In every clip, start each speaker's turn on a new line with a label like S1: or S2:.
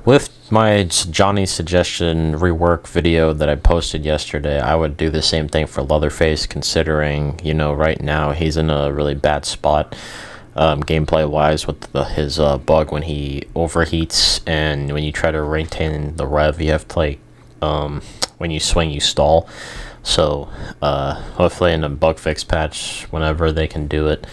S1: With my Johnny suggestion rework video that I posted yesterday, I would do the same thing for Leatherface, considering, you know, right now he's in a really bad spot, gameplay wise, with his bug when he overheats, and when you try to maintain the rev, you have to, like, when you swing, you stall. So hopefully in a bug fix patch, whenever they can do it,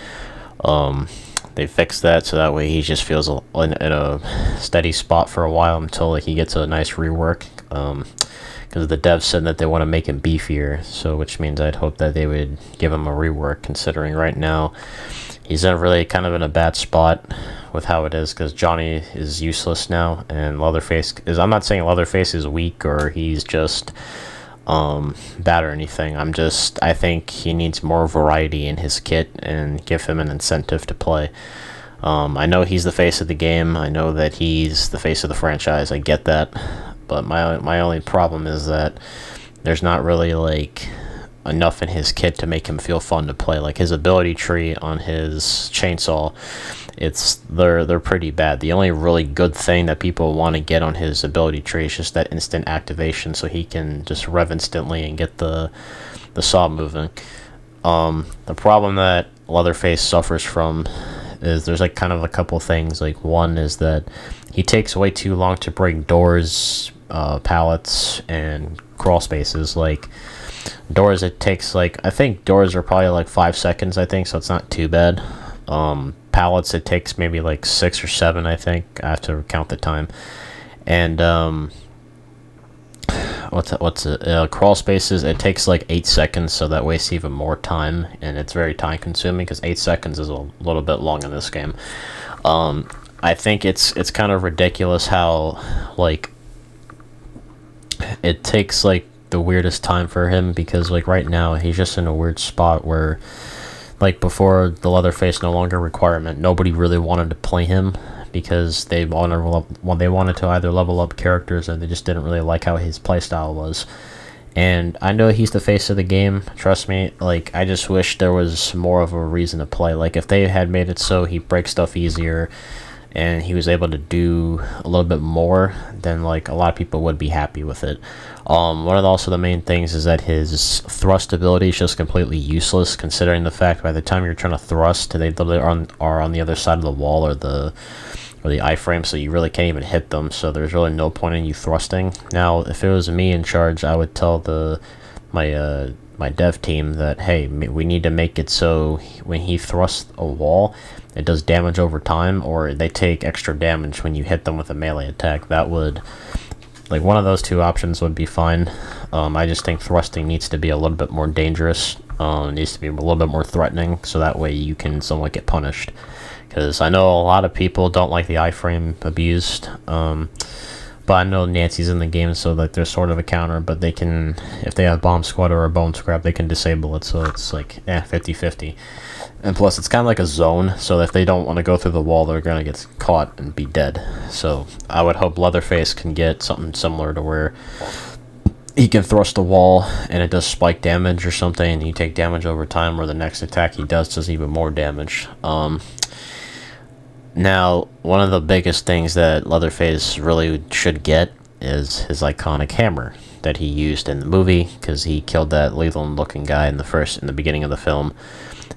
S1: they fix that, so that way he just feels in a steady spot for a while until, like, he gets a nice rework. Because the devs said that they want to make him beefier, so which means I'd hope that they would give him a rework, considering right now he's in really kind of in a bad spot with how it is, because Johnny is useless now, and Leatherface is, I'm not saying Leatherface is weak or he's just bad or anything. I think he needs more variety in his kit and give him an incentive to play. I know he's the face of the game, I know that he's the face of the franchise, I get that, but my only problem is that there's not really, like, enough in his kit to make him feel fun to play. Like, his ability tree on his chainsaw, they're pretty bad. The only really good thing that people want to get on his ability tree is just that instant activation, so he can just rev instantly and get the saw moving. The problem that Leatherface suffers from is there's, like, kind of a couple things. Like, one is that he takes way too long to break doors, pallets, and crawl spaces. Like, doors, it takes, like, I think doors are probably like 5 seconds, I think, so it's not too bad. Pallets, it takes maybe like 6 or 7, I think. I have to count the time. And crawl spaces, it takes like 8 seconds, so that wastes even more time, and it's very time consuming because 8 seconds is a little bit long in this game. I think it's kind of ridiculous how, like, it takes, like, the weirdest time for him, because, like, right now he's just in a weird spot where, like, before the Leatherface no longer requirement, nobody really wanted to play him because they wanted to either level up characters, or they just didn't really like how his playstyle was. And I know he's the face of the game, trust me. Like, I just wish there was more of a reason to play. Like, if they had made it so he breaks stuff easier and he was able to do a little bit more, then, like, a lot of people would be happy with it. One of the main things is that his thrust ability is just completely useless, considering the fact by the time you're trying to thrust, they literally are on the other side of the wall or the iframe, so you really can't even hit them, so there's really no point in you thrusting. Now, if it was me in charge, I would tell my dev team that, hey, we need to make it so when he thrusts a wall, it does damage over time, or they take extra damage when you hit them with a melee attack. That would, like, one of those two options would be fine. I just think thrusting needs to be a little bit more dangerous. It needs to be a little bit more threatening, so that way you can somewhat get punished. Because I know a lot of people don't like the iframe abused. But I know Nancy's in the game, so that there's sort of a counter, but they can, if they have Bomb Squad or a Bone Scrap, they can disable it, so it's like, 50-50. And plus, it's kind of like a zone, so if they don't want to go through the wall, they're going to get caught and be dead. So I would hope Leatherface can get something similar to where he can thrust the wall, and it does spike damage or something, and you take damage over time, or the next attack he does even more damage. Now, one of the biggest things that Leatherface really should get is his iconic hammer that he used in the movie, because he killed that Leland-looking guy in the beginning of the film,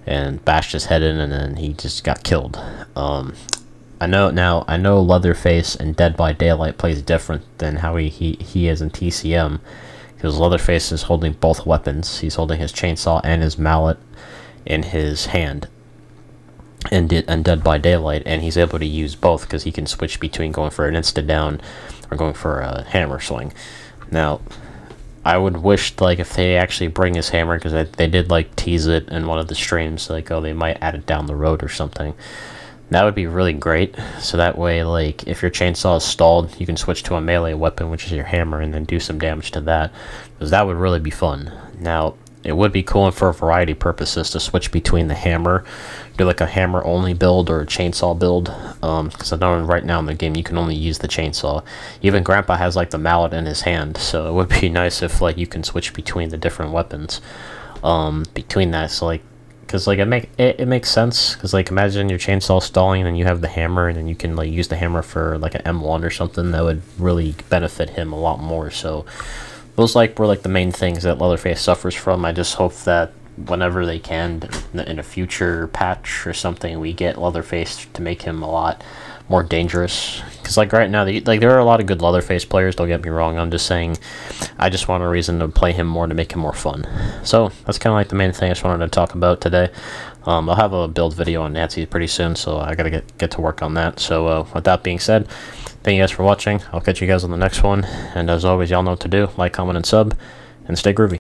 S1: and bashed his head in, and then he just got killed. I know Leatherface in Dead by Daylight plays different than how he is in TCM, because Leatherface is holding both weapons. He's holding his chainsaw and his mallet in his hand and Dead by Daylight, and he's able to use both because he can switch between going for an insta down or going for a hammer swing. Now, I would wish, like, if they actually bring his hammer, because they did, like, tease it in one of the streams, like, oh, they might add it down the road or something. That would be really great, so that way, like, if your chainsaw is stalled, you can switch to a melee weapon, which is your hammer, and then do some damage to that, because that would really be fun. Now, it would be cool for variety purposes to switch between the hammer, do like a hammer only build or a chainsaw build, because I know right now in the game you can only use the chainsaw. Even Grandpa has, like, the mallet in his hand, so it would be nice if, like, you can switch between the different weapons between that. So, like, because like it makes sense, because like imagine your chainsaw stalling and then you have the hammer, and then you can like use the hammer for like an M1 or something. That would really benefit him a lot more. So those like were like the main things that Leatherface suffers from. I just hope that whenever they can in a future patch or something, we get Leatherface to make him a lot more dangerous, because like right now like there are a lot of good Leatherface players, don't get me wrong. I'm just saying I just want a reason to play him more, to make him more fun. So that's kind of like the main thing I just wanted to talk about today. I'll have a build video on Nancy pretty soon, so I gotta get to work on that. So with that being said, thank you guys for watching. I'll catch you guys on the next one, and as always, y'all know what to do: like, comment, and sub, and stay groovy.